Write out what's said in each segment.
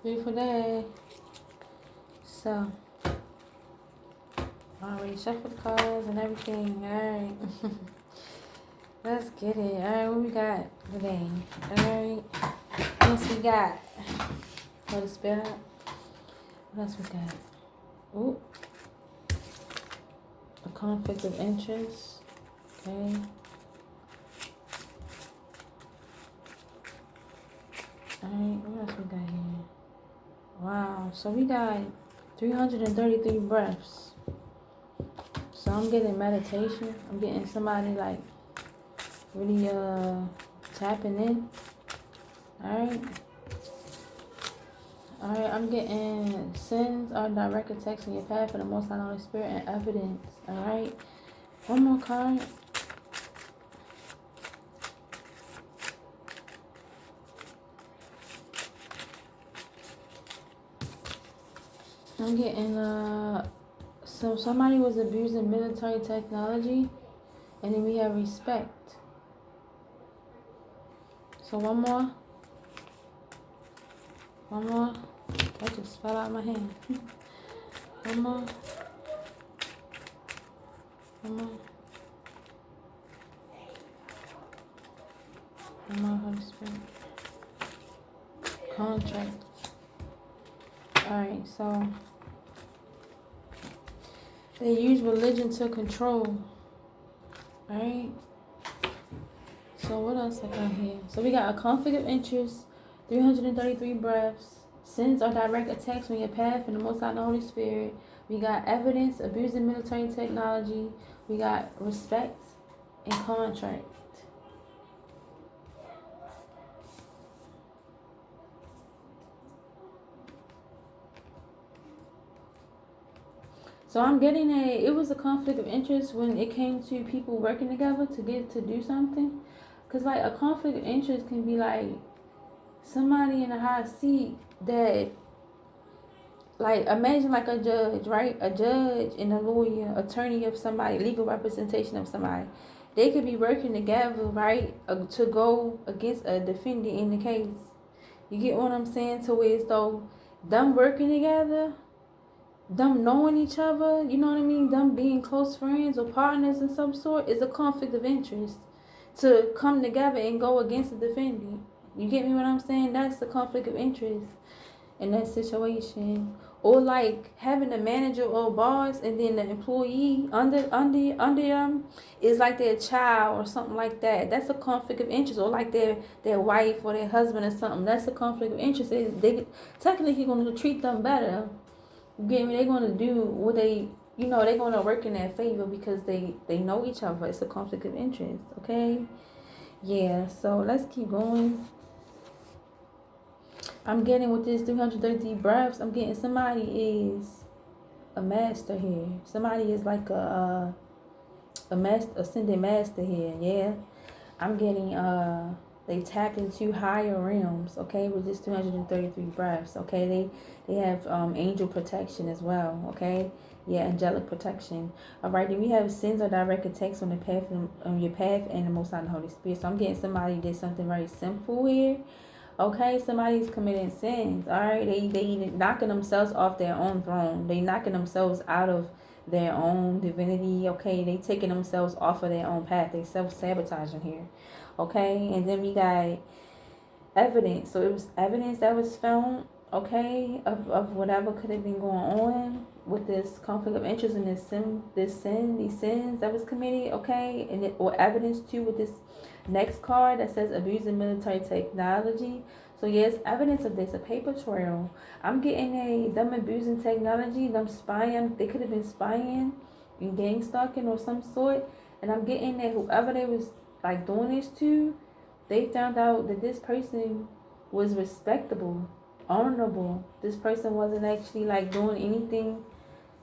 Beautiful day. So, I already shuffled the cards and everything. Alright. Let's get it. Alright, what we got today? Alright. What else we got? For the spirit. What else we got? Ooh. A conflict of interest. Okay. Alright, what else we got here? Wow. So we got 333 breaths. So I'm getting meditation. I'm getting somebody like really tapping in. Alright. Alright, I'm getting sins are direct attacks on your path for the Most High Holy Spirit and evidence. Alright. One more card. I'm getting so somebody was abusing military technology, and then we have respect. So one more. That just fell out of my hand. One more. Holy Spirit. Contract. Alright, so they use religion to control. Alright. So what else I got here? So we got a conflict of interest, 333 breaths, sins are direct attacks on your path in the Most High and the Holy Spirit. We got evidence, abusing military technology. We got respect and contract. So I'm getting it was a conflict of interest when it came to people working together to get to do something. Because like a conflict of interest can be like somebody in a high seat that, like, imagine like a judge, right? A judge and a lawyer, attorney of somebody, legal representation of somebody. They could be working together, right, to go against a defendant in the case. You get what I'm saying? To where it's though them working together, them knowing each other, you know what I mean? Them being close friends or partners in some sort is a conflict of interest. To come together and go against the defendant. You get me what I'm saying? That's the conflict of interest in that situation. Or like having a manager or boss and then the employee under them is like their child or something like that. That's a conflict of interest. Or like their wife or their husband or something. That's a conflict of interest. They technically going to treat them better. You get me? They're going to do what they, they're going to work in their favor because they know each other. It's a conflict of interest, okay? Yeah, so let's keep going. I'm getting with this 330 breaths, I'm getting somebody is a master here. Somebody is like a master, ascended master here, yeah? I'm getting, they tapped into higher realms, okay, with this 333 breaths, okay? They have angel protection as well, okay? Yeah, angelic protection. All right, then we have sins or direct attacks on the path, on your path, and the Most High and the Holy Spirit. So I'm getting somebody did something very simple here, okay? Somebody's committing sins, all right? They knocking themselves off their own throne. They knocking themselves out of their own divinity, okay? They taking themselves off of their own path. They self-sabotaging here, okay? And then we got evidence. So it was evidence that was found, okay, of whatever could have been going on with this conflict of interest and these sins that was committed, okay? And or evidence too with this next card that says abusing military technology. So yes, evidence of this, a paper trail. I'm getting them abusing technology, them spying. They could have been spying and gang stalking or some sort. And I'm getting that whoever they was like doing this to, they found out that this person was respectable, honorable. This person wasn't actually like doing anything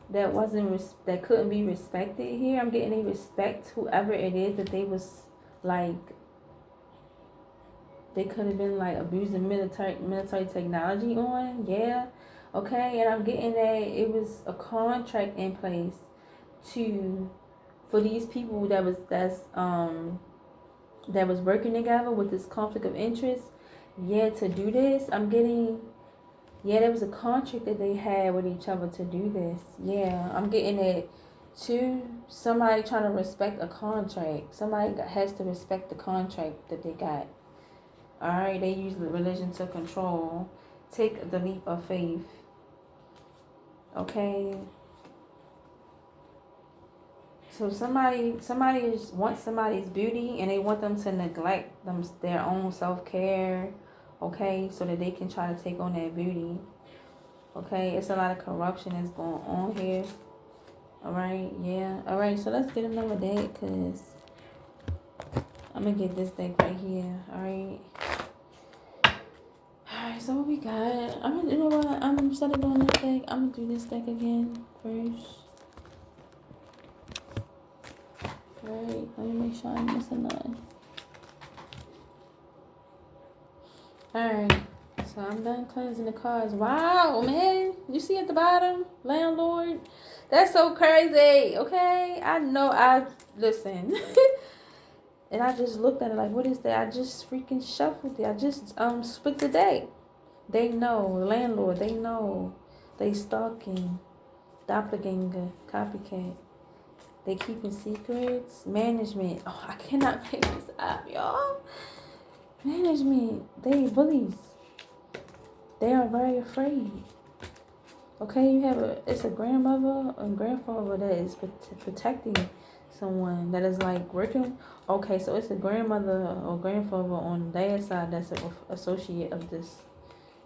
that that couldn't be respected here. I'm getting a respect whoever it is that they was like, they could have been like abusing military technology on, yeah, okay. And I'm getting that it was a contract in place for these people that was working together with this conflict of interest, yeah, to do this. I'm getting, Yeah, there was a contract that they had with each other to do this. Yeah, I'm getting it too. Somebody trying to respect a contract. Somebody has to respect the contract that they got. Alright, they use the religion to control. Take the leap of faith. Okay. So somebody wants somebody's beauty and they want them to neglect their own self-care, okay, so that they can try to take on that beauty. Okay, it's a lot of corruption that's going on here. Alright, yeah. Alright, so let's get another deck, because I'm going to get this deck right here. Alright. Alright, so what we got? You know what? Instead of doing this deck, I'm going to do this deck again first. Alright, let me make sure I'm missing nothing. Alright, so I'm done cleansing the cards. Wow, man. You see at the bottom? Landlord? That's so crazy, okay? I know, listen. And I just looked at it like, what is that? I just freaking shuffled it. I just split the deck. They know, landlord, they know. They stalking. Doppelganger, copycat. They keeping secrets. Management. Oh, I cannot make this up, y'all. Management. They bullies. They are very afraid. Okay, you have it's a grandmother and grandfather that is protecting someone that is like working. Okay, so it's a grandmother or grandfather on their side that's an associate of this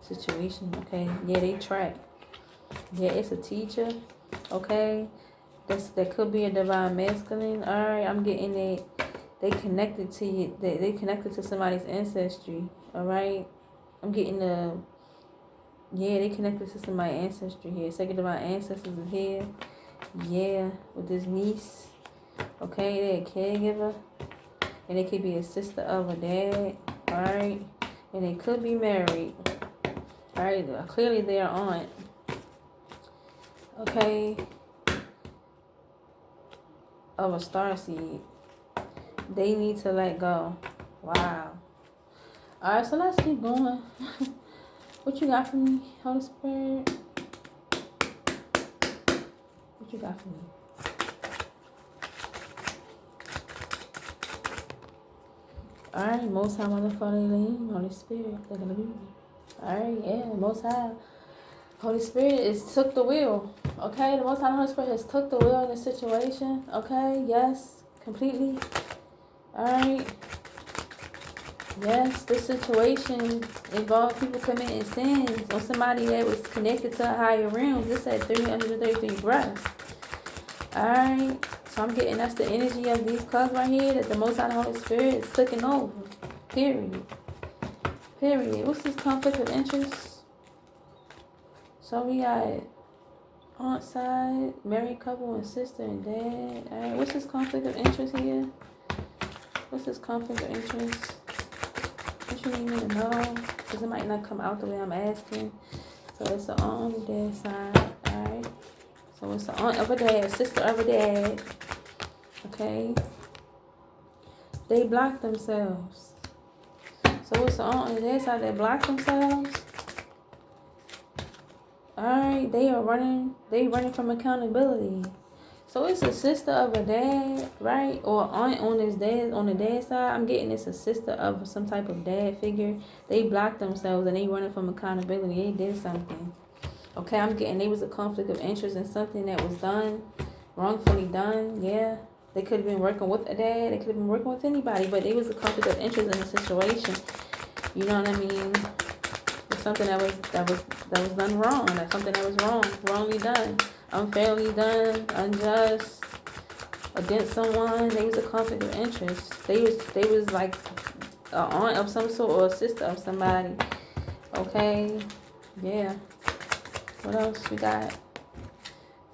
situation. Okay, yeah, they track. Yeah, it's a teacher. Okay, that could be a divine masculine. All right, I'm getting it. They connected to you. They connected to somebody's ancestry. All right, I'm getting the. Yeah, they connected to somebody's ancestry here. Second divine ancestors is here. Yeah, with this niece. Okay, they're a caregiver. And they could be a sister of a dad. Alright. And they could be married. Alright, clearly they are aunt. Okay. Of a starseed. They need to let go. Wow. Alright, so let's keep going. What you got for me, Holy Spirit? What you got for me? Alright, Most High Motherfucking Holy Spirit. Alright, yeah, Most High Holy Spirit took the wheel. Okay, the Most High Holy Spirit has took the wheel in this situation. Okay, yes, completely. Alright. Yes, this situation involved people committing sins or somebody that was connected to a higher realm. This said 333 breaths. Alright. So I'm getting that's the energy of these cards right here that the Most High Holy Spirit is taking over. Period. Period. What's this conflict of interest? So we got aunt side, married couple, and sister and dad. Alright, what's this conflict of interest here? What's this conflict of interest? What you need me to know? Because it might not come out the way I'm asking. So it's an aunt on the dad side. Alright. So it's an aunt of a dad, sister of a dad. Okay. They block themselves. So it's an aunt on the dad side that block themselves. Alright, they running from accountability. So it's a sister of a dad, right? Or aunt on the dad side. I'm getting it's a sister of some type of dad figure. They blocked themselves and they running from accountability. They did something. Okay, I'm getting there was a conflict of interest in something that was done, wrongfully done. Yeah. They could have been working with a dad. They could have been working with anybody, but there was a conflict of interest in the situation. You know what I mean? It's something that was done wrong. That's something that was wrongly done, unfairly done, unjust against someone. There was a conflict of interest. They was like an aunt of some sort or a sister of somebody. Okay, yeah. What else we got?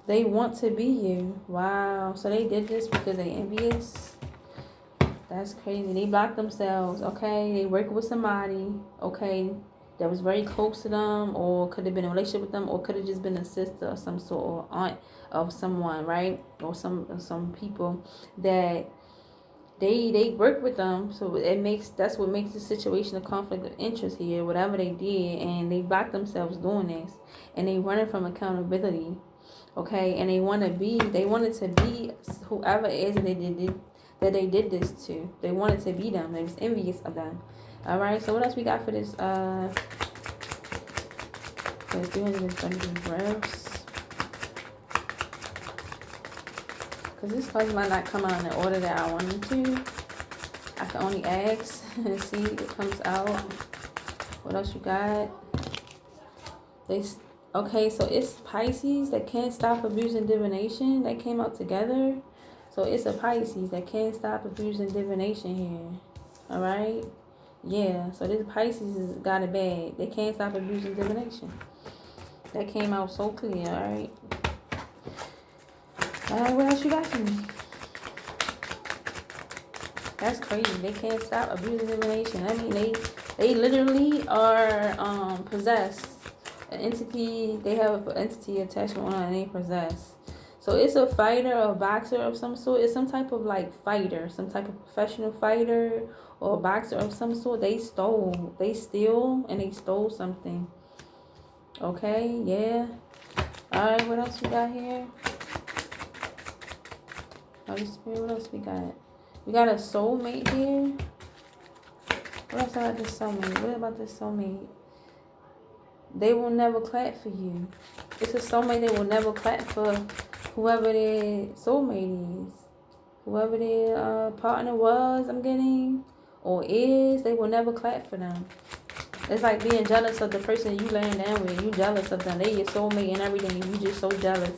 They want to be you. Wow. So they did this because they envious. That's crazy. They blocked themselves. Okay, they work with somebody. Okay. That was very close to them, or could have been in a relationship with them, or could have just been a sister of some sort, or aunt of someone, right? Or some people that they work with them, so that's what makes the situation a conflict of interest here, whatever they did, and they blocked themselves doing this, and they running from accountability, okay, and they wanted to be whoever it is that they did this to. They wanted to be them. They was envious of them. All right, so what else we got for this 330 breaths? Because this card might not come out in the order that I want them to. I can only ask and see what comes out. What else you got? Okay, so it's Pisces that can't stop abusing divination. That came out together. So it's a Pisces that can't stop abusing divination here. All right? Yeah, so this Pisces has got it bad. They can't stop abusing divination. That came out so clear, all right? All right, what else you got for me? That's crazy. They can't stop abusing divination. I mean, they literally are possessed. An entity, they have an entity attachment on and they possess. So it's a fighter or a boxer of some sort. It's some type of like fighter, some type of professional fighter or a boxer of some sort. They steal something. Okay, yeah. All right, what else we got here? Holy Spirit, what else we got? We got a soulmate here. What else about this soulmate? What about this soulmate? They will never clap for you. It's a soulmate that will never clap for whoever their soulmate is. Whoever their partner was, I'm getting, or is, they will never clap for them. It's like being jealous of the person you laying down with. You jealous of them. They your soulmate and everything. You just so jealous.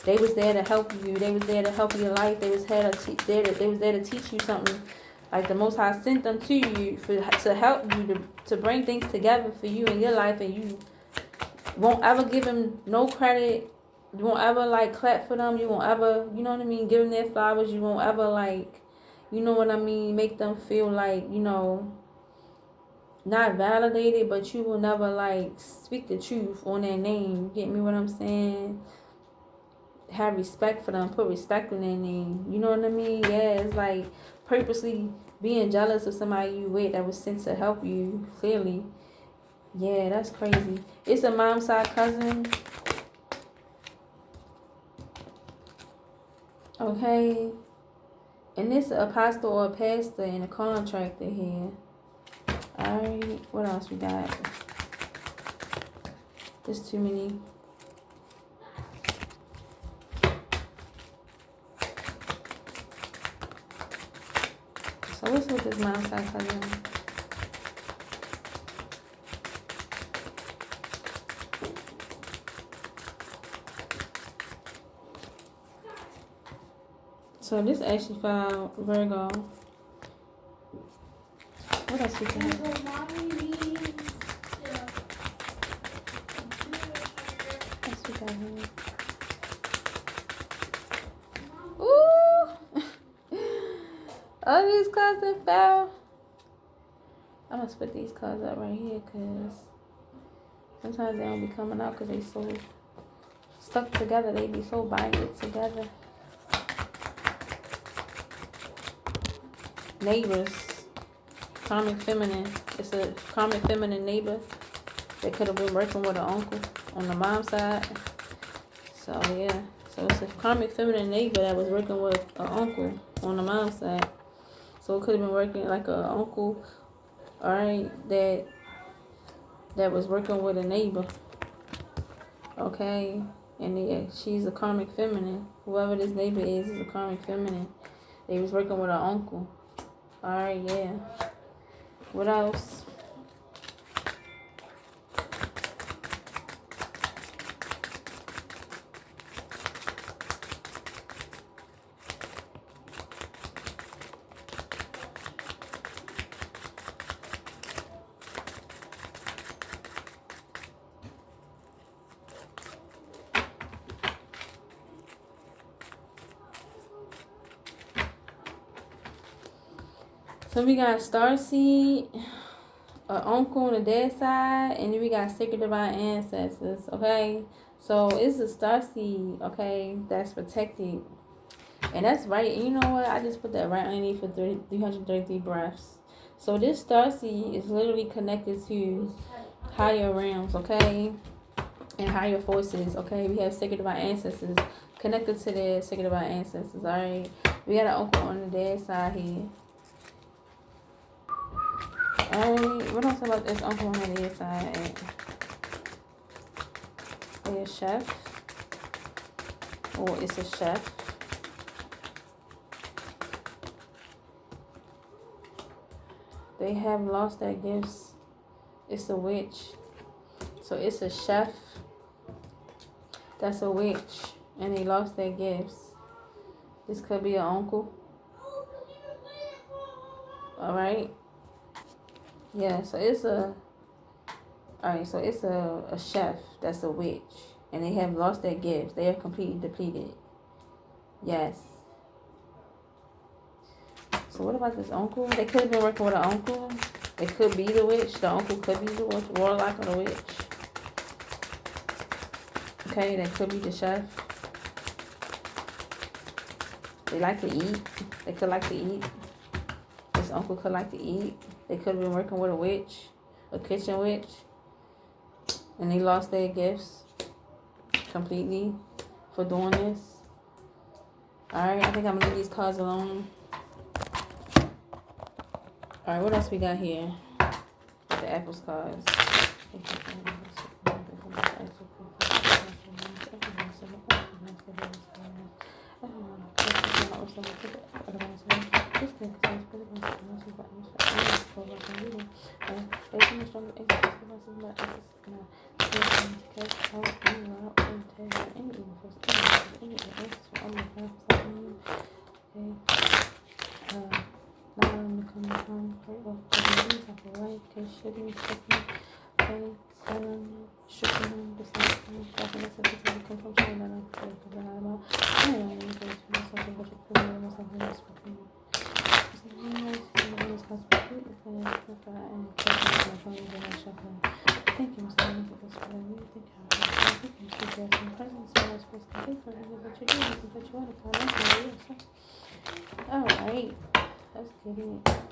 They was there to help you. They was there to help your life. They was there to teach you something. Like the Most High sent them to you to help you, to bring things together for you in your life, and you won't ever give them no credit. You won't ever like clap for them. You won't ever, you know what I mean, give them their flowers. You won't ever like, you know what I mean, make them feel like, you know, not validated, but you will never like speak the truth on their name. You get me what I'm saying? Have respect for them, put respect on their name. You know what I mean? Yeah, it's like purposely being jealous of somebody you with that was sent to help you, clearly. Yeah, that's crazy. It's a mom's side cousin. Okay. And this apostle or pastor and a contractor here. Alright, what else we got? There's too many. So what's with this mom's side cousin? So this actually filed Virgo. What else we got? What we got here? Ooh! All these cards that fell. I'm gonna split these cards up right here because sometimes they don't be coming out because they so stuck together. They be so binded together. Neighbors. Karmic feminine. It's a karmic feminine neighbor that could have been working with an uncle on the mom's side. So yeah. So it's a karmic feminine neighbor that was working with an uncle on the mom's side. So it could have been working like an uncle, alright, that was working with a neighbor. Okay. And yeah, she's a karmic feminine. Whoever this neighbor is a karmic feminine. They was working with an uncle. Alright, yeah. What else? So we got Starseed, an uncle on the dead side, and then we got Sacred Divine Ancestors, okay? So it's a Starseed, okay, that's protected. And that's right. And you know what? I just put that right underneath for 333 breaths. So this starseed is literally connected to higher realms, okay? And higher forces, okay? We have sacred divine ancestors connected to their sacred divine ancestors, alright? We got an uncle on the dead side here. Alright, what else about this uncle on the dead side? They're a chef. Or it's a chef. They have lost their gifts. It's a witch. So it's a chef that's a witch. And they lost their gifts. This could be an uncle. Alright. Yeah, so it's a... Alright, so it's a chef that's a witch. And they have lost their gifts. They are completely depleted. Yes. So what about this uncle? They could have been working with an uncle. They could be the witch. The uncle could be the warlock or the witch. Okay, they could be the chef. They like to eat. They could like to eat. This uncle could like to eat. They could have been working with a witch. A kitchen witch. And they lost their gifts completely for doing this. Alright, I think I'm going to leave these cards alone. Alright, what else we got here? The apples cards. Alright, let's get it.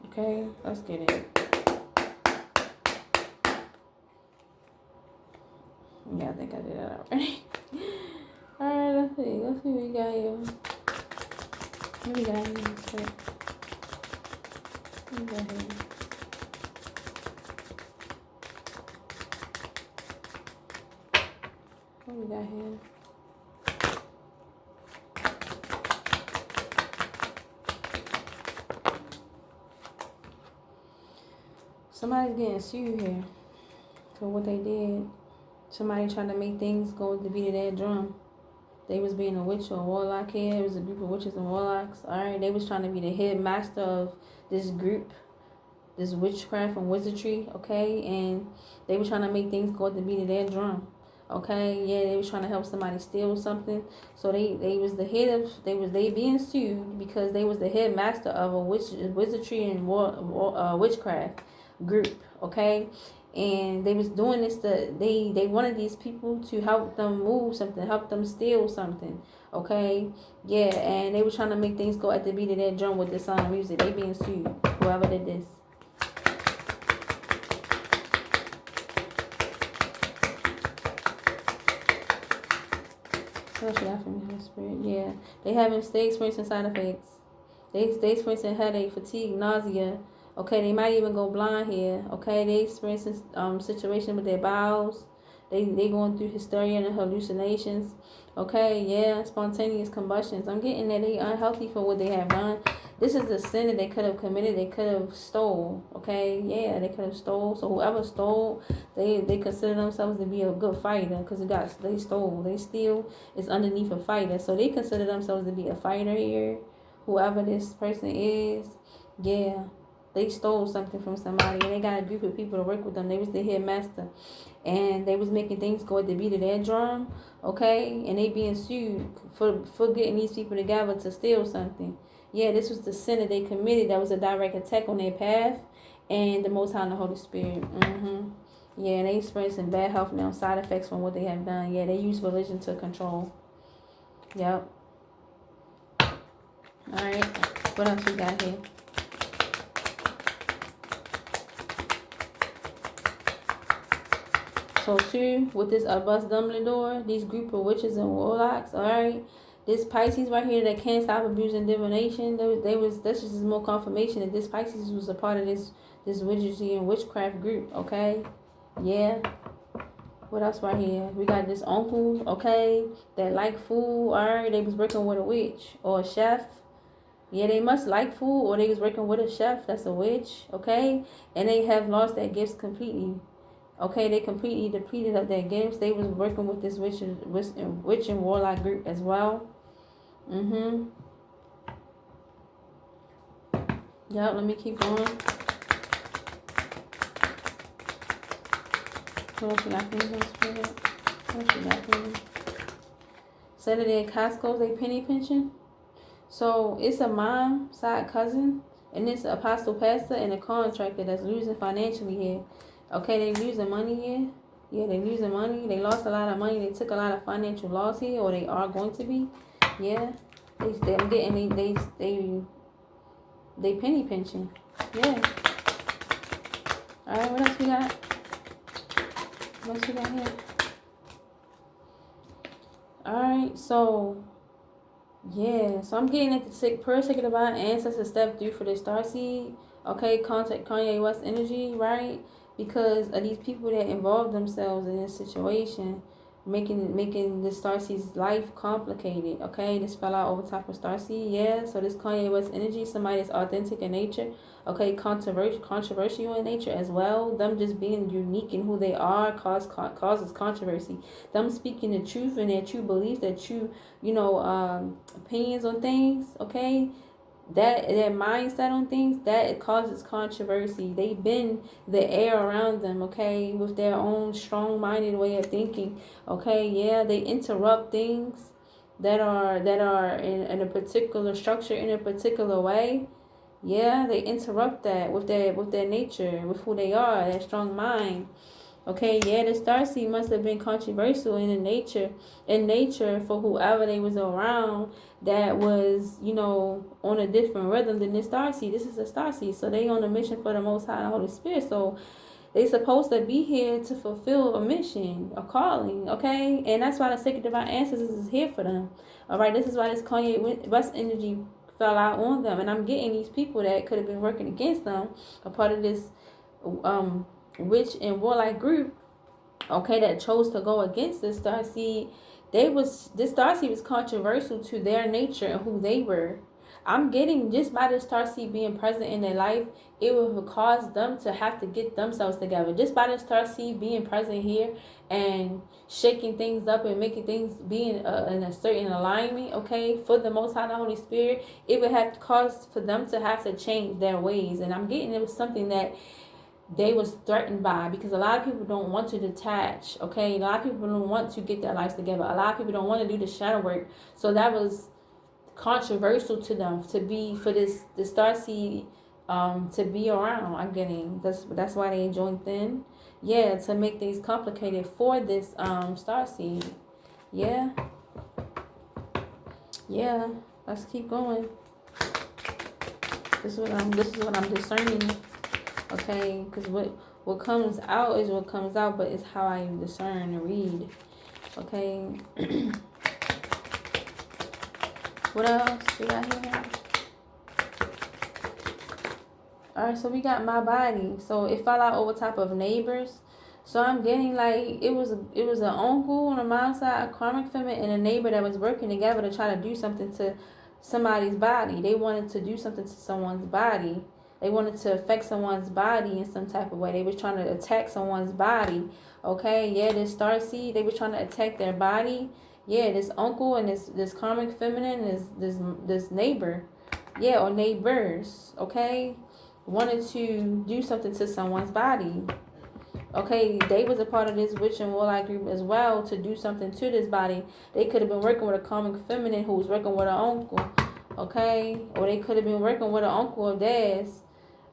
Okay, let's get it. Yeah, I think I did that already. Alright, let's see. Let's see what we got here. What we got here? What we got here? What we got here? Somebody's getting sued here for what they did. Somebody trying to make things go to the beat of their drum. They was being a witch or a warlock here. It was a group of witches and warlocks. Alright, they was trying to be the head master of this group, this witchcraft and wizardry, okay? And they were trying to make things go to the beat of their drum. Okay, yeah, they was trying to help somebody steal something. So they was the head of they being sued because they was the head master of a wizardry and witchcraft group, okay? And they was doing this they wanted these people to help them move something, help them steal something, okay? Yeah, and they were trying to make things go at the beat of their drum with this music. They being sued, whoever did this. What should I from Holy Spirit? Yeah, they experiencing side effects. They experiencing headache, fatigue, nausea. Okay, they might even go blind here. Okay, they experiencing situation with their bowels. They going through hysteria and hallucinations. Okay, yeah, spontaneous combustions. I'm getting that they unhealthy for what they have done. This is the sin that they could have committed. They could have stole. Okay, yeah, they could have stole. So whoever stole, they consider themselves to be a good fighter because they stole. They steal is underneath a fighter. So they consider themselves to be a fighter here. Whoever this person is, yeah. They stole something from somebody and they got a group of people to work with them. They was the headmaster. And they was making things go at the beat of their drum. Okay? And they being sued for getting these people together to steal something. Yeah, this was the sin that they committed. That was a direct attack on their path. and the Most High and the Holy Spirit. Yeah, and they experiencing bad health now, side effects from what they have done. Yeah, they use religion to control. Yep. Alright, what else we got here? So too, with this Albus Dumbledore, these group of witches and warlocks, alright? This Pisces right here that can't stop abusing divination, that's just more confirmation that this Pisces was a part of this witchery and witchcraft group, okay? Yeah. What else right here? We got this uncle, okay, that like food, alright? They was working with a witch or a chef. Yeah, they must like food, or they was working with a chef that's a witch, okay? And they have lost their gifts completely. Okay, they completely depleted of their gifts. They was working with this witch and warlock group as well. Yeah, let me keep going. What else we got for you, Spirit? What else we got for you? Saturday at Costco's, they penny pinching. So it's a mom side cousin, and it's an apostle pastor and a contractor that's losing financially here. Okay, they losing money here. Yeah, they losing money. They lost a lot of money. They took a lot of financial loss here, or they are going to be. Yeah, I'm getting they penny pinching. Yeah. All right, what else we got? What else we got here? All right, so yeah, so I'm getting at the sick prayer, take it about ancestors step through for the Starseed. Okay, contact Kanye West energy, right? Because of these people that involve themselves in this situation, making this Starseed's life complicated. Okay, this fell out over top of Starseed. Yeah, so this Kanye West energy, somebody that's authentic in nature. Okay, controversial in nature as well. Them just being unique in who they are causes controversy. Them speaking the truth and their true beliefs, their true, opinions on things. Okay, that their mindset on things, that it causes controversy. They bend the air around them, okay, with their own strong-minded way of thinking. Okay, yeah, they interrupt things that are in a particular structure, in a particular way. Yeah, they interrupt that with their nature, with who they are, their strong mind. Okay, yeah, the Starseed must have been controversial in nature for whoever they was around that was, on a different rhythm than this Starseed. This is a Starseed, so they on a mission for the Most High and Holy Spirit. So they supposed to be here to fulfill a mission, a calling, okay? And that's why the Sacred Divine Ancestors is here for them. All right, this is why this Kanye West energy fell out on them. And I'm getting these people that could have been working against them, a part of this witch and warlike group, okay, that chose to go against this Starseed. This Starseed was controversial to their nature and who they were. I'm getting, just by this Starseed being present in their life, it will cause them to have to get themselves together. Just by this Starseed being present here and shaking things up and making things be in a certain alignment, okay, for the Most High and the Holy Spirit, it would have to cause for them to have to change their ways. And I'm getting it was something that they was threatened by, because a lot of people don't want to detach, okay? A lot of people don't want to get their lives together. A lot of people don't want to do the shadow work. So that was controversial to them for the Starseed to be around. I'm getting that's why they joined in. Yeah, to make things complicated for this Starseed. Yeah. Yeah. Let's keep going. This is what I'm discerning. Okay, because what comes out is what comes out, but it's how I discern and read. Okay. What else we got here? Alright, so we got my body. So it fell out over top of neighbors. So I'm getting like it was an uncle on the mom's side, a karmic feminine, and a neighbor that was working together to try to do something to somebody's body. They wanted to do something to someone's body. They wanted to affect someone's body in some type of way. They was trying to attack someone's body. Okay, yeah, this Starseed, they were trying to attack their body. Yeah, this uncle and this karmic feminine, this neighbor, yeah, or neighbors, okay, wanted to do something to someone's body. Okay, they was a part of this witch and warlock group as well to do something to this body. They could have been working with a karmic feminine who was working with an uncle, okay, or they could have been working with an uncle of theirs,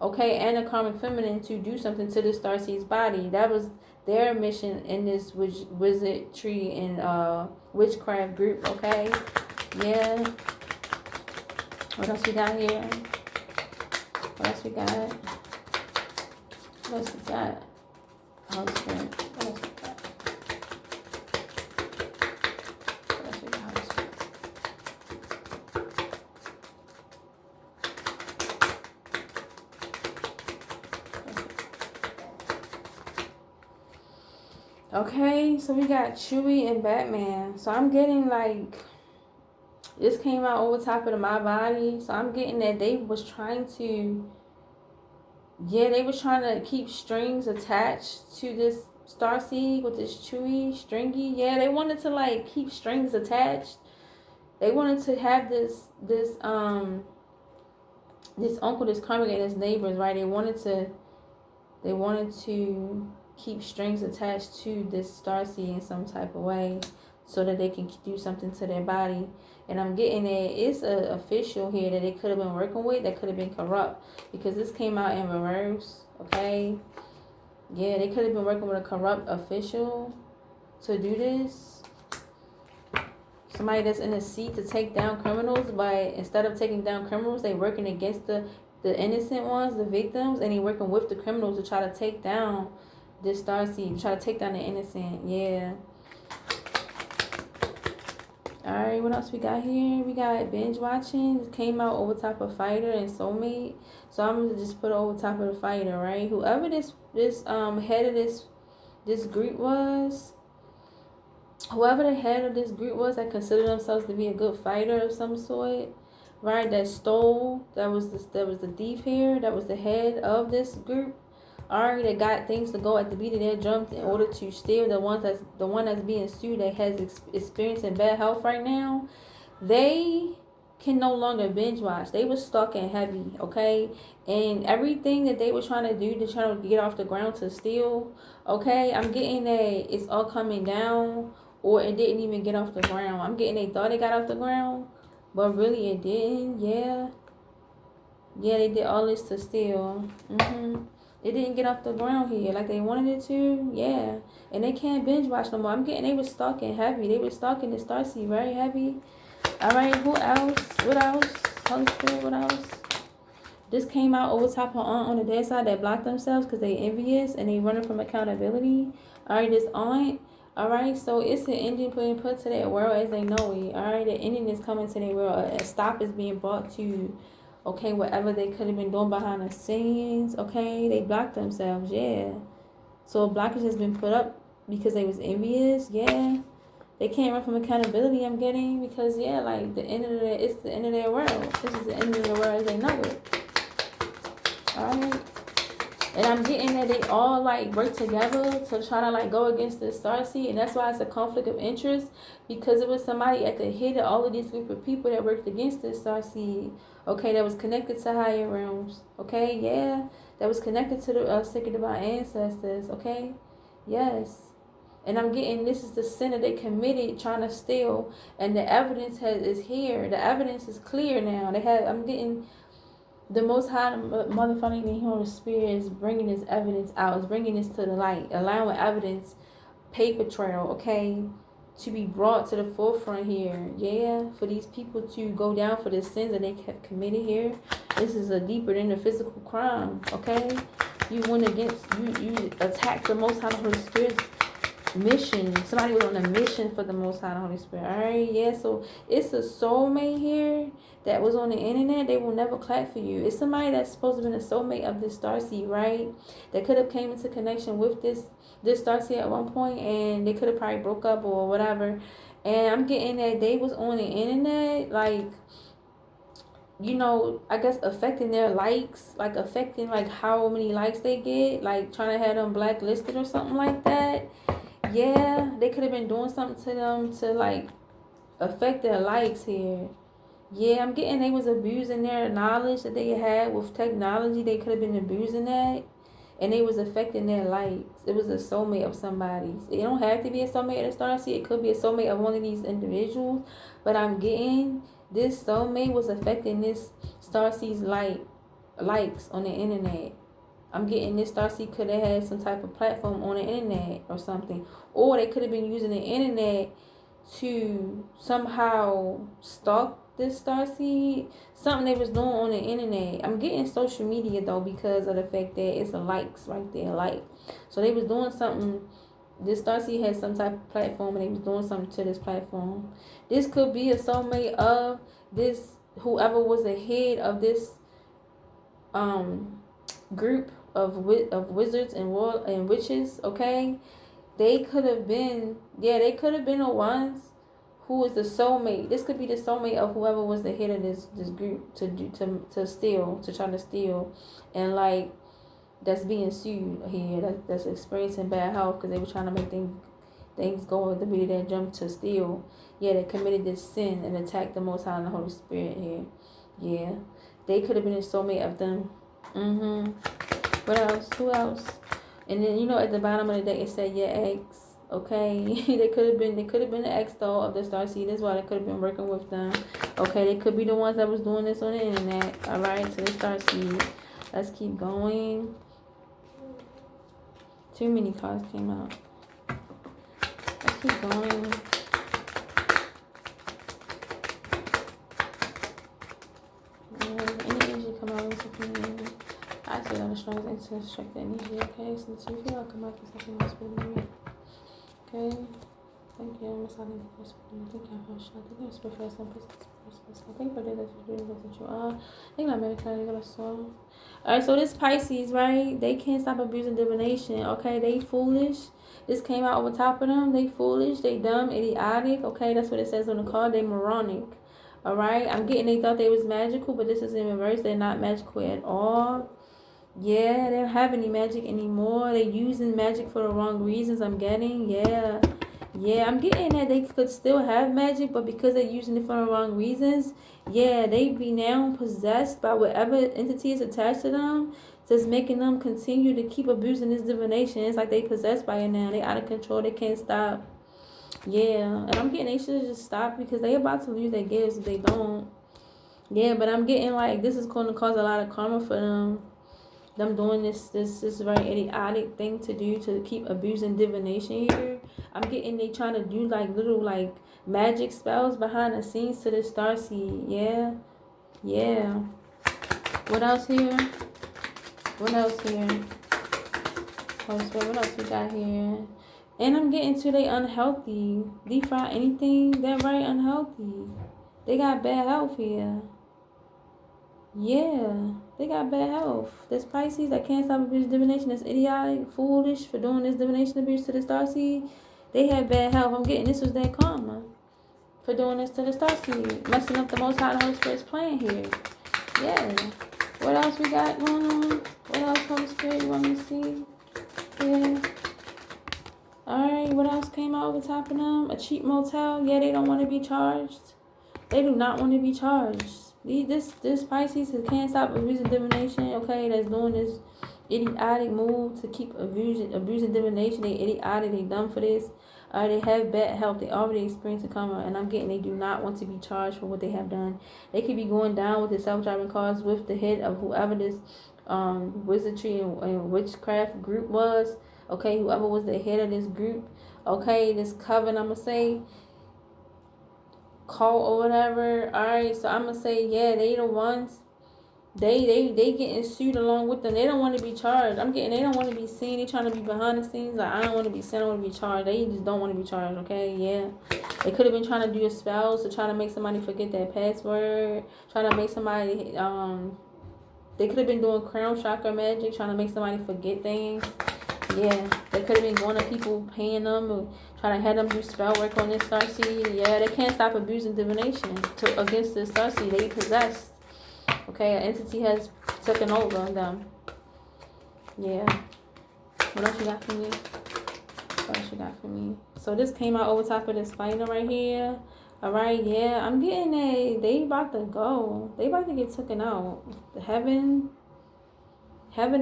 okay, and a karmic feminine to do something to the Starseed's body. That was their mission in this wizardry and witchcraft group, okay? Yeah. What else we got here? What else we got? What else we got? Holy Spirit. What else we got? What else we got? Holy Spirit. Okay, so we got Chewie and Batman. So I'm getting like, this came out over top of my body. So I'm getting that they was trying to, yeah, they was trying to keep strings attached to this Starseed with this Chewie stringy. Yeah, they wanted to like keep strings attached. They wanted to have this uncle, this karmic, and his neighbors, right? They wanted to keep strings attached to this Starseed in some type of way so that they can do something to their body. And I'm getting it's an official here that they could have been working with that could have been corrupt, because this came out in reverse, okay? Yeah, they could have been working with a corrupt official to do this. Somebody that's in a seat to take down criminals, but instead of taking down criminals, they working against the innocent ones, the victims, and they working with the criminals to try to take down this Starseed, try to take down the innocent. Yeah. Alright, what else we got here? We got binge watching. This came out over top of Fighter and Soulmate. So I'm gonna just put it over top of the Fighter, right? Whoever this head of this group was, whoever the head of this group was that considered themselves to be a good fighter of some sort, right? That stole, that was the thief here, that was the head of this group. Alright, that got things to go at the beat of their drums in order to steal the one that's being sued, that has experiencing bad health right now. They can no longer binge watch. They was stuck in heavy, okay? And everything that they were trying to do to try to get off the ground to steal, okay? I'm getting that it's all coming down, or it didn't even get off the ground. I'm getting they thought it got off the ground, but really it didn't. Yeah. Yeah, they did all this to steal. It didn't get off the ground here like they wanted it to. Yeah. And they can't binge watch no more. I'm getting they were stalking heavy. They were stalking the Starseed very heavy. Alright, who else? What else? Holy Spirit, what else? This came out over top of on the dead side that blocked themselves because they envious and they running from accountability. Alright, this aunt. Alright, so it's an ending being put to their world as they know it. Alright, the ending is coming to their world. A stop is being brought to, okay, whatever they could have been doing behind the scenes, okay? They blocked themselves, yeah. So a blockage has been put up because they was envious, yeah. They can't run from accountability, I'm getting, because, yeah, like, it's the end of their world. This is the end of the world as they know it. Alright? And I'm getting that they all, like, work together to try to, like, go against the Starseed. And that's why it's a conflict of interest, because it was somebody at the head of all of these group of people that worked against this Starseed. Okay, that was connected to higher realms. Okay, yeah. That was connected to the sacred divine ancestors. Okay, yes. And I'm getting this is the sin that they committed trying to steal. And the evidence is here. The evidence is clear now. I'm getting the Most High motherfucking Holy Spirit is bringing this evidence out. Is bringing this to the light. Allowing evidence, paper trail, okay, to be brought to the forefront here. Yeah, for these people to go down for the sins that they have committed here. This is a deeper than the physical crime, okay? You went against, you attacked the Most High Holy Spirit's mission. Somebody was on a mission for the Most High Holy Spirit. Alright, yeah, so it's a soulmate here that was on the internet. They will never clap for you. It's somebody that's supposed to be a soulmate of this Starseed, right? That could have came into connection with this Starseed at one point, and they could have probably broke up or whatever. And I'm getting that they was on the internet, like, you know, I guess affecting their likes, like affecting like how many likes they get, like trying to have them blacklisted or something like that. Yeah, they could have been doing something to them to like affect their likes here. Yeah, I'm getting they was abusing their knowledge that they had with technology. They could have been abusing that, and they was affecting their likes. It was a soulmate of somebody's. It don't have to be a soulmate of the Starseed. It could be a soulmate of one of these individuals. But I'm getting this soulmate was affecting this Starseed's light. likes on the internet. I'm getting this Starseed could have had some type of platform on the internet or something. Or they could have been using the internet to somehow stalk this Starseed. Something they was doing on the internet. I'm getting social media though because of the fact that it's a likes right there, like. So they was doing something. This Starseed has some type of platform and they was doing something to this platform. This could be a soulmate of this, whoever was the head of this group of wizards and witches. Okay, they could have been, they could have been the ones who was the soulmate. This could be the soulmate of whoever was the head of this group to steal, to try to steal, and like that's being sued here, that's experiencing bad health because they were trying to make things go the way that jump to steal. Yeah, they committed this sin and attacked the Most High and the Holy Spirit here. Yeah, they could have been a soulmate of them. What else? Who else? And then at the bottom of the deck it said your ex. Okay, they could have been the ex though of the Starseed. That's why they could have been working with them. Okay, they could be the ones that was doing this on the internet. All right, so the Starseed. Let's keep going. Too many cards came out. Let's keep going. Any energy come out with something. I see on the strongest instruct the energy. Okay, since you feel like come out with something else with me. Okay. Thank you. Thank you for shot. Thank you for some business. Thank you for that you are. Thank you, America. So. Alright, so this Pisces, right? They can't stop abusing divination. Okay, they foolish. This came out over top of them. They foolish. They dumb, idiotic. Okay, that's what it says on the card. They moronic. Alright, I'm getting they thought they was magical, but this is in reverse. They're not magical at all. Yeah, they don't have any magic anymore. They're using magic for the wrong reasons. I'm getting, yeah, I'm getting that they could still have magic, but because they're using it for the wrong reasons, yeah, they be now possessed by whatever entity is attached to them, just making them continue to keep abusing this divination. It's like they possessed by it now. They out of control. They can't stop. Yeah, and I'm getting they should just stop because they about to lose their gifts if they don't. Yeah, but I'm getting like this is going to cause a lot of karma for them. Them doing this very idiotic thing to do to keep abusing divination here. I'm getting they trying to do like little like magic spells behind the scenes to this Starseed. Yeah. What else here? What else here? What else we got here? And I'm getting to they unhealthy. Deep fry anything, they're very unhealthy. They got bad health here. Yeah, they got bad health. This Pisces that can't stop abuse divination, that's idiotic, foolish for doing this divination abuse to the Starseed. They had bad health. I'm getting this was their karma for doing this to the Starseed, messing up the Most High Holy Spirit's plan here. Yeah. What else we got going on? What else, Holy Spirit, you want me to see? Yeah. Alright, what else came out over top of them? A cheap motel. Yeah, they don't want to be charged. They do not want to be charged. This Pisces can't stop abusing divination. Okay, that's doing this idiotic move to keep abusing divination. They idiotic. They dumb for this. They have bad health. They already experienced a karma, and I'm getting they do not want to be charged for what they have done. They could be going down with the self-driving cars with the head of whoever this wizardry and witchcraft group was. Okay, whoever was the head of this group. Okay, this coven, I'm gonna say. Cult or whatever. Alright, so I'm gonna say, yeah, they the ones. They getting sued along with them. They don't want to be charged. I'm getting they don't want to be seen. They trying to be behind the scenes. Like I don't want to be seen. I want to be charged. They just don't want to be charged. Okay, yeah. They could have been trying to do a spell to try to make somebody forget their password. Trying to make somebody they could have been doing crown chakra magic, trying to make somebody forget things. Yeah, they could have been going to people, paying them, or trying to have them do spell work on this Starseed. Yeah, they can't stop abusing divination against this Starseed. They possessed. Okay, an entity has taken over them. Yeah. What else you got for me? What else you got for me? So this came out over top of this final right here. Alright, yeah. I'm getting they about to go. They about to get taken out. The Heaven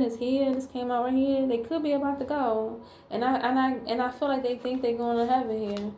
is here. This came out right here. They could be about to go, and I feel like they think they're going to heaven here.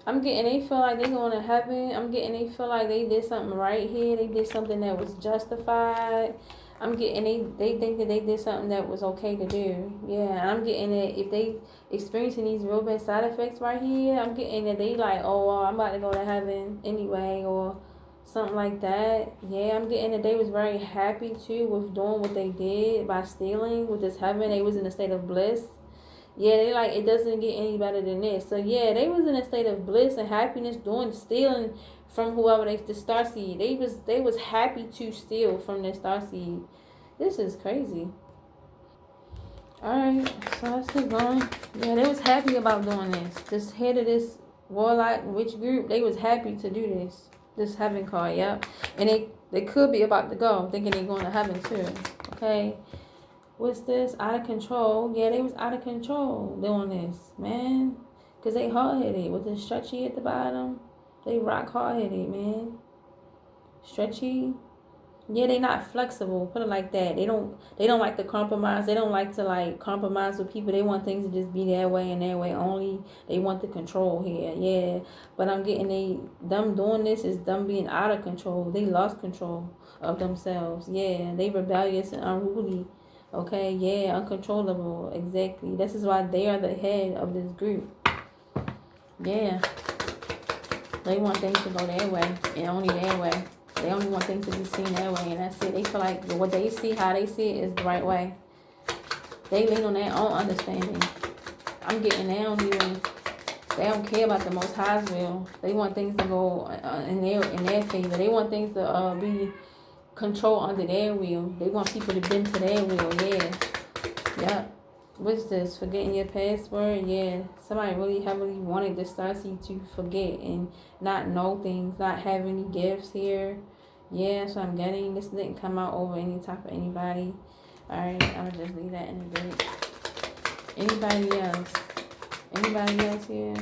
I'm getting they feel like they going to heaven. I'm getting they feel like they did something right here. They did something that was justified. I'm getting they think that they did something that was okay to do. Yeah, I'm getting that if they experiencing these real bad side effects right here, I'm getting that they like, oh, well, I'm about to go to heaven anyway, or something like that. Yeah, I'm getting that they was very happy too with doing what they did by stealing with this heaven. They was in a state of bliss. Yeah, they like, it doesn't get any better than this. So yeah, they was in a state of bliss and happiness doing stealing from whoever the Starseed. They was happy to steal from the Starseed. This is crazy. Alright, so let's keep going. Yeah, they was happy about doing this. This head of this warlock witch group, they was happy to do this. This heaven card, yep. And they could be about to go, thinking they going to heaven too. Okay. What's this? Out of control. Yeah, they was out of control doing this, man. Because they hard-headed. With the stretchy at the bottom. They rock hard-headed, man. Stretchy. Yeah, they not flexible. Put it like that. They don't like to compromise. They don't like to, like, compromise with people. They want things to just be their way and their way only. They want the control here. Yeah. But I'm getting them doing this is them being out of control. They lost control of themselves. Yeah. They rebellious and unruly. Okay, yeah, uncontrollable. Exactly. This is why they are the head of this group. Yeah. They want things to go their way and only their way. They only want things to be seen their way, and that's it. They feel like what they see, how they see it is the right way. They lean on their own understanding. I'm getting they don't care about the Most High's will. They want things to go in their favor. They want things to be control under their will. They want people to bend to their will. Yeah. Yep. What's this? Forgetting your password? Yeah. Somebody really heavily wanted the Starseed to forget and not know things, not have any gifts here. Yeah, so I'm getting this didn't come out over any type of anybody. Alright, I'm gonna just leave that in a bit. Anybody else? Anybody else here?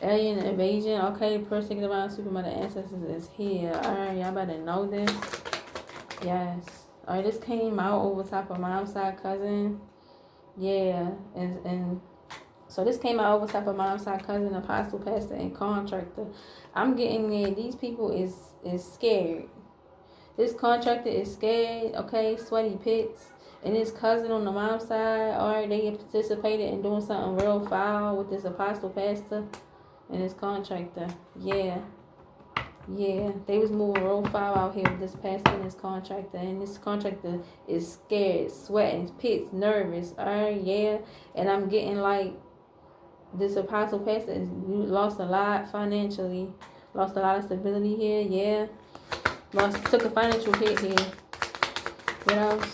Alien invasion. Okay, person divine supermother ancestors is here. Alright, y'all better know this. Yes. Alright, this came out over top of mom's side cousin. Yeah. And so this came out over top of mom's side cousin, apostle, pastor, and contractor. I'm getting there. These people is scared. This contractor is scared. Okay, sweaty pits. And his cousin on the mom's side, alright, they participated in doing something real foul with this apostle, pastor, and his contractor. Yeah. Yeah. They was moving real foul out here with this pastor and his contractor. And this contractor is scared, sweating, pits, nervous. Alright, yeah. And I'm getting like this apostle pastor lost a lot financially. Lost a lot of stability here, yeah. Took a financial hit here. What else?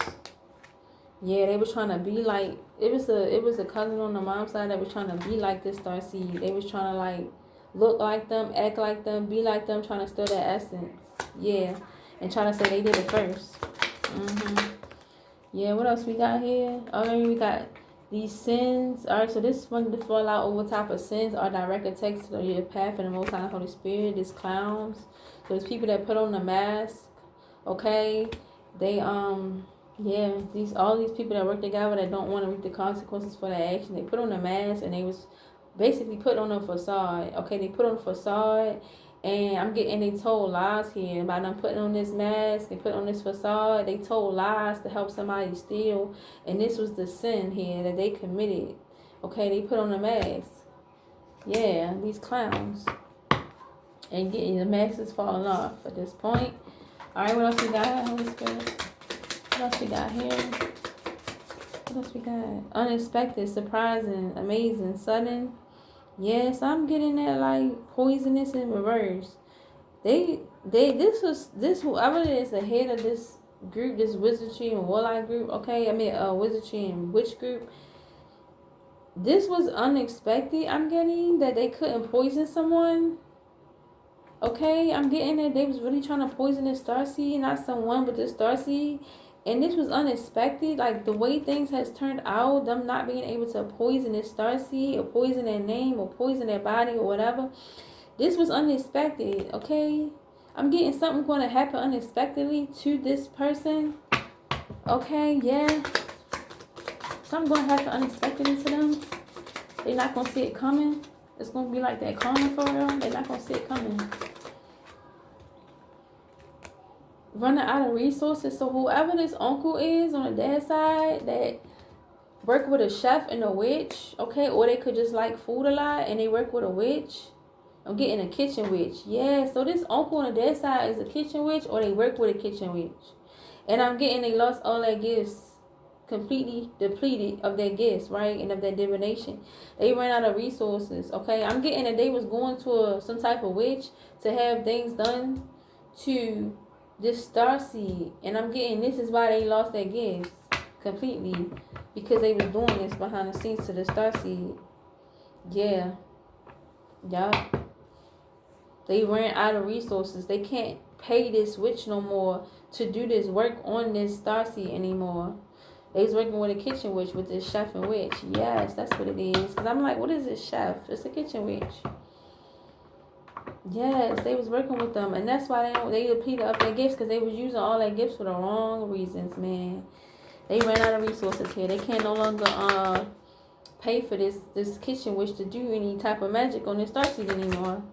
Yeah, they was trying to be like, it was a cousin on the mom's side that was trying to be like this Starseed. They was trying to like look like them, act like them, be like them, trying to steal their essence. Yeah. And trying to say they did it first. Yeah, what else we got here? Okay, we got these sins. Alright, so this one, the fallout over top of sins are direct attacks to your path and the Most High Holy Spirit. These clowns. So there's people that put on the mask. Okay. They yeah, all these people that work together that don't want to reap the consequences for their action, they put on a mask and they was basically put on a facade. Okay, they put on a facade, and I'm getting they told lies here by them putting on this mask. They put on this facade. They told lies to help somebody steal, and this was the sin here that they committed. Okay, they put on a mask. Yeah, these clowns, and getting the mask is falling off at this point. All right, what else we got? Holy Spirit. What else we got here? What else we got? Unexpected, surprising, amazing, sudden. Yes, I'm getting that like poisonous in reverse. This whoever is the head of this group, this wizardry and warlock group. Okay, I mean wizardry and witch group. This was unexpected. I'm getting that they couldn't poison someone. Okay, I'm getting that they was really trying to poison this Starseed, not someone, but this Starseed. And this was unexpected, like the way things has turned out, them not being able to poison this Starseed or poison their name or poison their body or whatever. This was unexpected, okay? I'm getting something going to happen unexpectedly to this person. Okay, yeah. Something going to happen unexpectedly to them. They're not going to see it coming. It's gonna be like that karma for real. They're not gonna see it coming. Running out of resources. So whoever this uncle is on the dad side that work with a chef and a witch, okay, or they could just like food a lot and they work with a witch. I'm getting a kitchen witch. Yeah, so this uncle on the dad side is a kitchen witch, or they work with a kitchen witch. And I'm getting they lost all their gifts, completely depleted of their gifts, right, and of their divination. They ran out of resources, okay. I'm getting that they was going to some type of witch to have things done to this starseed, and I'm getting this is why they lost their gifts completely, because they was doing this behind the scenes to the starseed. Yeah, they ran out of resources. They can't pay this witch no more to do this work on this starseed anymore. They was working with a kitchen witch, with this chef and witch. Yes, that's what it is. Because I'm like, what is this chef? It's a kitchen witch. Yes, they was working with them. And that's why they depleted up their gifts, because they was using all their gifts for the wrong reasons, man. They ran out of resources here. They can't no longer pay for this kitchen witch to do any type of magic on this starseed anymore.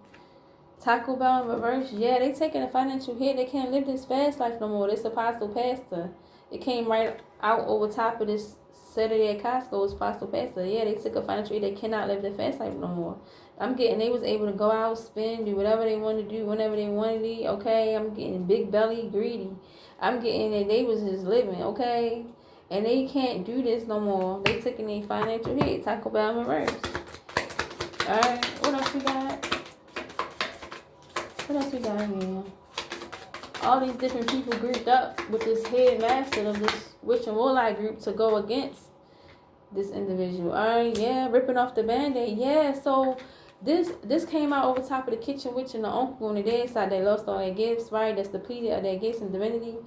Taco Bell in reverse. Yeah, they taking a financial hit. They can't live this fast life no more. This apostle pastor. It came right out over top of this Saturday at Costco's apostle pastor. Yeah, they took a financial hit. They cannot live the fast life no more. I'm getting they was able to go out, spend, do whatever they wanted to do, whenever they wanted to. Okay, I'm getting big belly, greedy. I'm getting that they was just living, okay? And they can't do this no more. They taking a financial hit. Taco Bell in reverse. Alright, what else we got? What else we got here? All these different people grouped up with this head master of this witch and warlock group to go against this individual. Alright, yeah, ripping off the band-aid. Yeah, so this came out over top of the kitchen witch and the uncle on the dead side. They lost all their gifts, right? That's depleted of their gifts and divinity.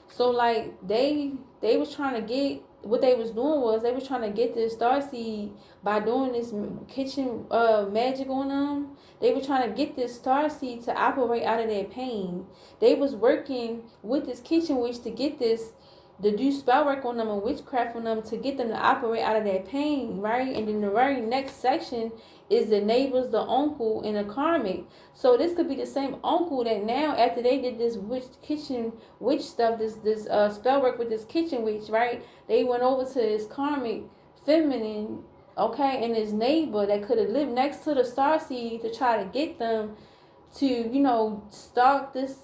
So like they was trying to get, what they was doing was they was trying to get this starseed by doing this kitchen magic on them. They were trying to get this starseed to operate out of their pain. They was working with this kitchen witch to get this, to do spell work on them and witchcraft on them to get them to operate out of their pain, right? And then the very next section is the neighbors, the uncle, and the karmic. So this could be the same uncle that now, after they did this kitchen witch stuff, this spell work with this kitchen witch, right? They went over to this karmic feminine, okay, and his neighbor that could have lived next to the starseed to try to get them to, you know, stalk this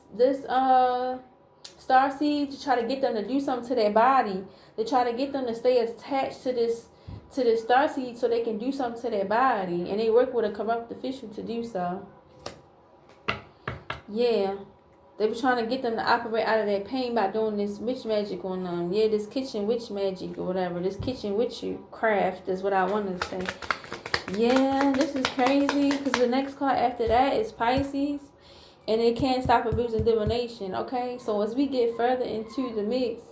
starseed, to try to get them to do something to their body, to try to get them to stay attached to this starseed so they can do something to their body, and they work with a corrupt official to do so. Yeah, they were trying to get them to operate out of their pain by doing this witch magic on them. Yeah, this kitchen witch magic or whatever, this kitchen witch craft is what I wanted to say. Yeah, this is crazy, because the next card after that is Pisces, and they can't stop abusing divination. Okay, so as we get further into the mix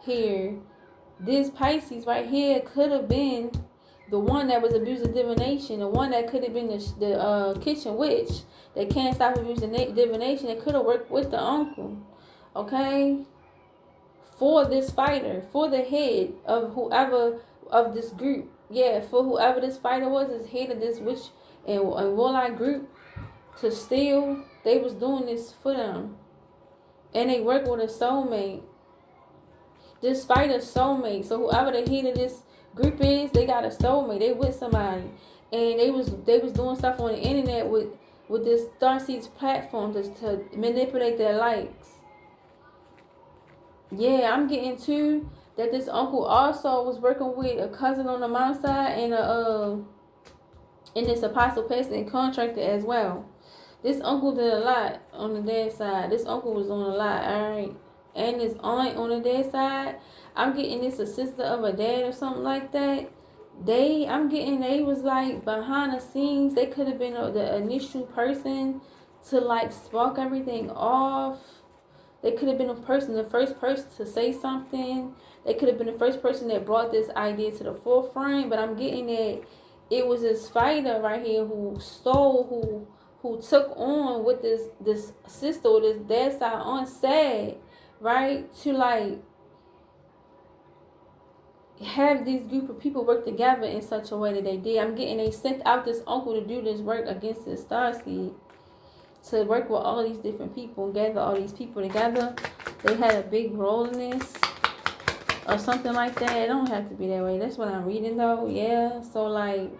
here, this Pisces right here could have been the one that was abusing divination, the one that could have been the kitchen witch that can't stop abusing divination. It could have worked with the uncle, okay, for this fighter, for the head of whoever of this group. Yeah, for whoever this fighter was, is head of this witch and warlock group to steal. They was doing this for them, and they work with a soulmate. This fighter soulmate. So whoever the head of this group is, they got a soulmate. They with somebody, and they was doing stuff on the internet with this Starseed's platform to manipulate their likes. Yeah, I'm getting too that this uncle also was working with a cousin on the mom side and this apostle pastor and contractor as well. This uncle did a lot on the dad side. This uncle was doing a lot, alright. And his aunt on the dad side, I'm getting this a sister of a dad or something like that. I'm getting they was like behind the scenes. They could have been the initial person to like spark everything off. They could have been the first person to say something. They could have been the first person that brought this idea to the forefront. But I'm getting that it was this fighter right here who stole, who took on with this sister or this dad side on sad, right? To like have these group of people work together in such a way that they did. I'm getting they sent out this uncle to do this work against this Starseed, to work with all these different people and gather all these people together. They had a big role in this or something like that. It don't have to be that way. That's what I'm reading though. Yeah. So like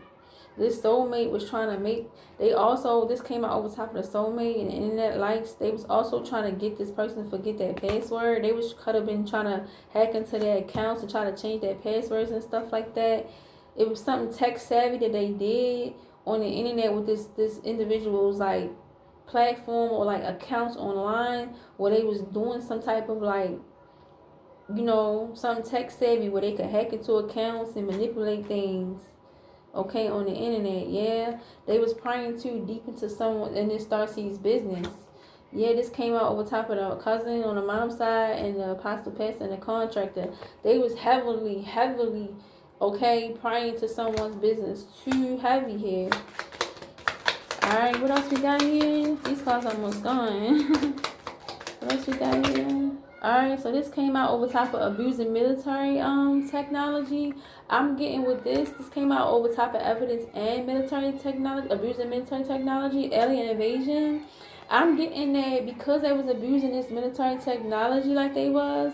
this soulmate was trying to make, they also, this came out over top of the soulmate and the internet likes. They was also trying to get this person to forget their password. They could have been trying to hack into their accounts and try to change their passwords and stuff like that. It was something tech savvy that they did on the internet with this individual's like platform or like accounts online, where they was doing some type of like, you know, something tech savvy where they could hack into accounts and manipulate things, okay, on the internet. Yeah, they was prying too deep into someone in this Starseed's business. Yeah, this came out over top of the cousin on the mom's side and the apostle pastor and the contractor. They was heavily, okay, prying into someone's business. Too heavy here. Alright, what else we got here? These cards almost gone. What else we got here? Alright, so this came out over top of abusing military technology. I'm getting with this. This came out over top of evidence and military technology, abusing military technology, alien invasion. I'm getting that because they was abusing this military technology like they was.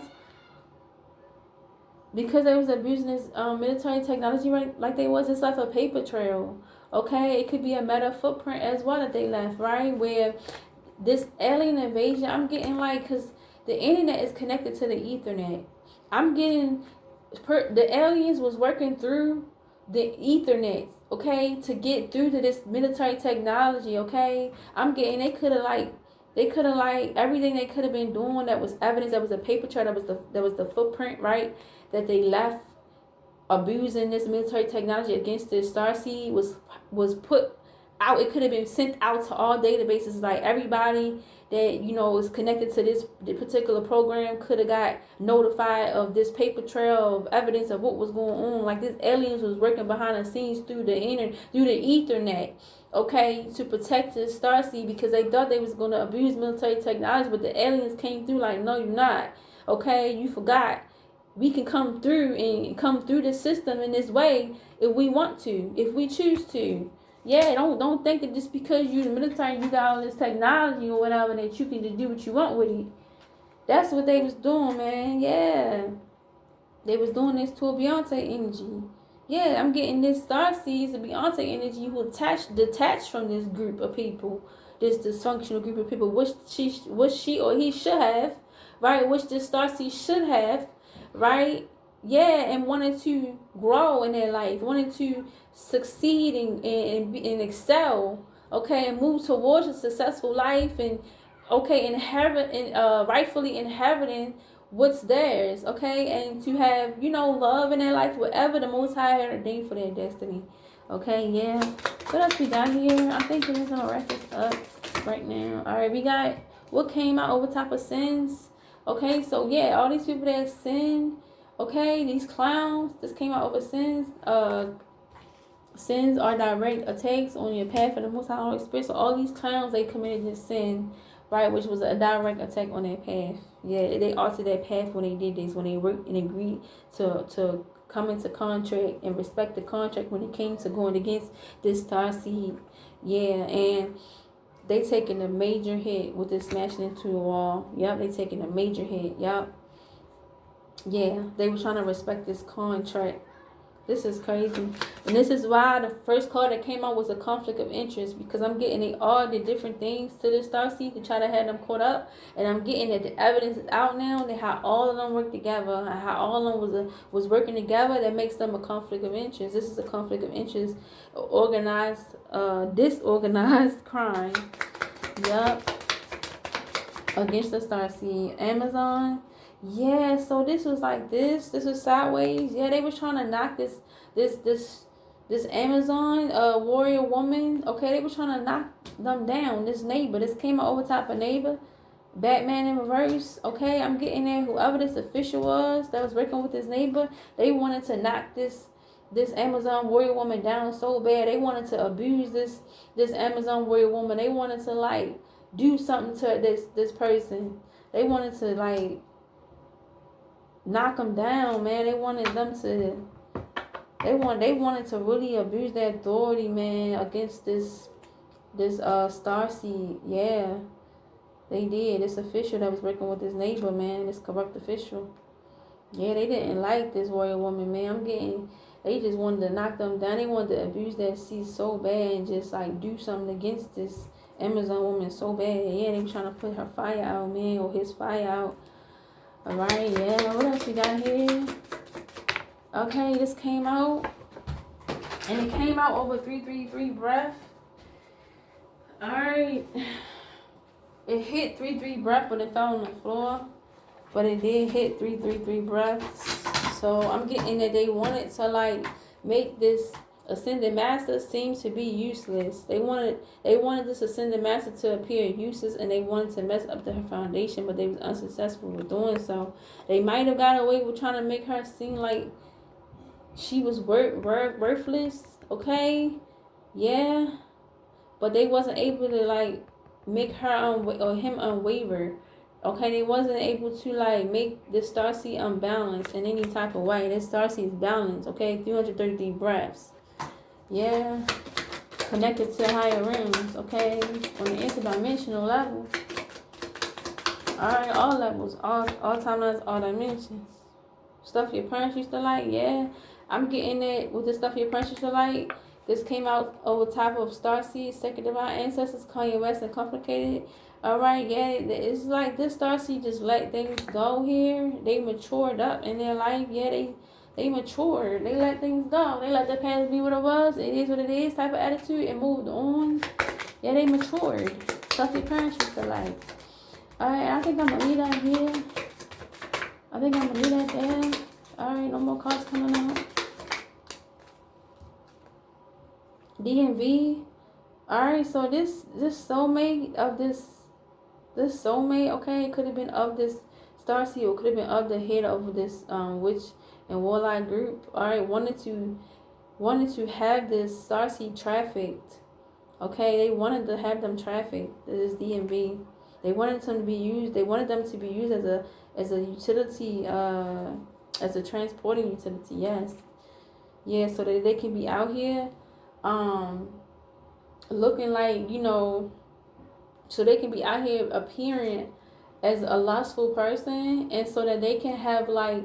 Because they was abusing this military technology like they was, it's left a paper trail. Okay, it could be a meta footprint as well that they left, right? Where this alien invasion, I'm getting like, because the internet is connected to the Ethernet. I'm getting, the aliens was working through the Ethernet, okay, to get through to this military technology, okay? I'm getting, they could have like, everything they could have been doing that was evidence, that was a paper trail, that was the footprint, right? That they left abusing this military technology against this Starseed was put out. It could have been sent out to all databases. Like everybody that, you know, is connected to this particular program could have got notified of this paper trail of evidence of what was going on. Like this aliens was working behind the scenes through the Ethernet, okay, to protect this Starseed, because they thought they was going to abuse military technology, but the aliens came through like, no, you're not. Okay, you forgot. We can come through the system in this way if we want to, if we choose to. Yeah, don't think that just because you're the military, you got all this technology or whatever, that you can just do what you want with it. That's what they was doing, man. Yeah, they was doing this to a Beyonce energy. Yeah, I'm getting this Starseed, the Beyonce energy, who detached from this group of people, this dysfunctional group of people, which she or he should have, right? Which this Starseed should have. Right? Yeah, and wanted to grow in their life, wanted to succeed and excel, okay, and move towards a successful life, and okay, rightfully inheriting what's theirs, okay, and to have, you know, love in their life, whatever the Most High had ordained for their destiny. Okay, yeah. What else we got here? I think we're just gonna wrap this up right now. All right, we got what came out over top of sins. Okay, so yeah, all these people that sin, okay, these clowns, this came out over sins. Sins are direct attacks on your path of the Most High Holy Spirit. So all these clowns, they committed this sin, right, which was a direct attack on their path. Yeah, they altered their path when they did this, when they worked and agreed to come into contract and respect the contract when it came to going against this Starseed. Yeah, and they taking a major hit with this smashing into the wall. Yep, they taking a major hit. Yep. Yeah, they were trying to respect this contract. This is crazy. And this is why the first card that came out was a conflict of interest, because I'm getting all the different things to this Starseed to try to have them caught up. And I'm getting that the evidence is out now, that how all of them work together, and how all of them was working together, that makes them a conflict of interest. This is a conflict of interest, disorganized crime. Yup. Against the Starseed. Amazon. Yeah, so this was like this was sideways. Yeah, they was trying to knock this Amazon warrior woman. Okay, they were trying to knock them down. This neighbor. This came out over top of neighbor. Batman in reverse. Okay, I'm getting there. Whoever this official was that was working with this neighbor, they wanted to knock this Amazon warrior woman down so bad. They wanted to abuse this Amazon warrior woman. They wanted to like do something to this person. They wanted to like knock them down, man. They wanted them to. They wanted to really abuse their authority, man, against this Starseed. Yeah, they did. This official that was working with this neighbor, man, this corrupt official. Yeah, they didn't like this royal woman, man. They just wanted to knock them down. They wanted to abuse that seat so bad and just like do something against this Amazon woman so bad. Yeah, they were trying to put her fire out, man, or his fire out. All right, yeah. What else we got here? Okay, this came out, and it came out over 333 breath. All right, it hit 33 breath, but it fell on the floor. But it did hit 333 breaths. So I'm getting that they wanted to like make this ascended master seem to be useless. They wanted this ascended master to appear useless, and they wanted to mess up her foundation, but they was unsuccessful with doing so. They might have got away with trying to make her seem like she was worthless. Okay, yeah, but they wasn't able to like make her or him unwaver. Okay, they wasn't able to like make this Starseed unbalanced in any type of way. This Starseed is balanced. Okay, 333 breaths. Yeah, connected to higher realms. Okay, on the interdimensional level. All right, all levels, all timelines, all dimensions. Stuff your parents used to like. Yeah, I'm getting it with the stuff your parents used to like. This came out over top of Starseed, Second Divine Ancestors, Kanye West, and Complicated. All right, yeah, it's like this Starseed just let things go here. They matured up in their life. Yeah, they matured. They let things go. They let the past be what it was. It is what it is type of attitude and moved on. Yeah, they matured. Stuff your parents used to like. All right, I think I'm going to leave that here. I think I'm going to leave that there. All right, no more cards coming out. DMV. All right, so this soulmate of this soulmate, okay, it could have been of this Starseed, or could have been of the head of this witch and warlock group. All right, wanted to have this Starseed trafficked. Okay, they wanted to have them trafficked. This is DMV. They wanted them to be used. They wanted them to be used as a utility, as a transporting utility. Yes, yeah, so that they can be out here, looking like, you know, so they can be out here appearing as a lustful person, and so that they can have like,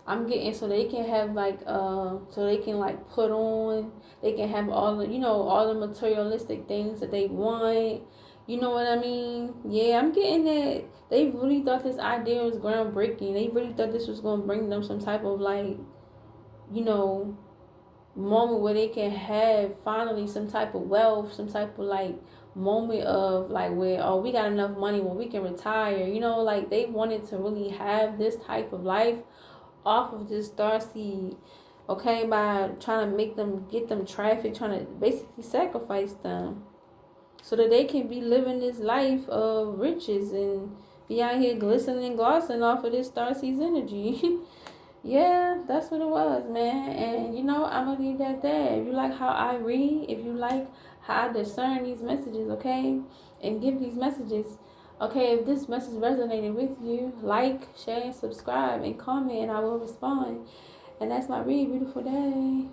so they can have like, so they can like put on, they can have all the, you know, all the materialistic things that they want. You know what I mean? Yeah, I'm getting that. They really thought this idea was groundbreaking. They really thought this was going to bring them some type of like, you know, moment where they can have finally some type of wealth, some type of like moment of like where, oh, we got enough money where we can retire. You know, like they wanted to really have this type of life off of this Starseed, okay, by trying to make them, get them trafficked, trying to basically sacrifice them so that they can be living this life of riches and be out here glistening and glossing off of this Starseed's energy. Yeah, that's what it was, man. And you know, I'm gonna leave that there. If you like how I read, if you like how I discern these messages, okay, and give these messages, okay, if this message resonated with you, like, share, subscribe, and comment, and I will respond. And that's my read. Beautiful day.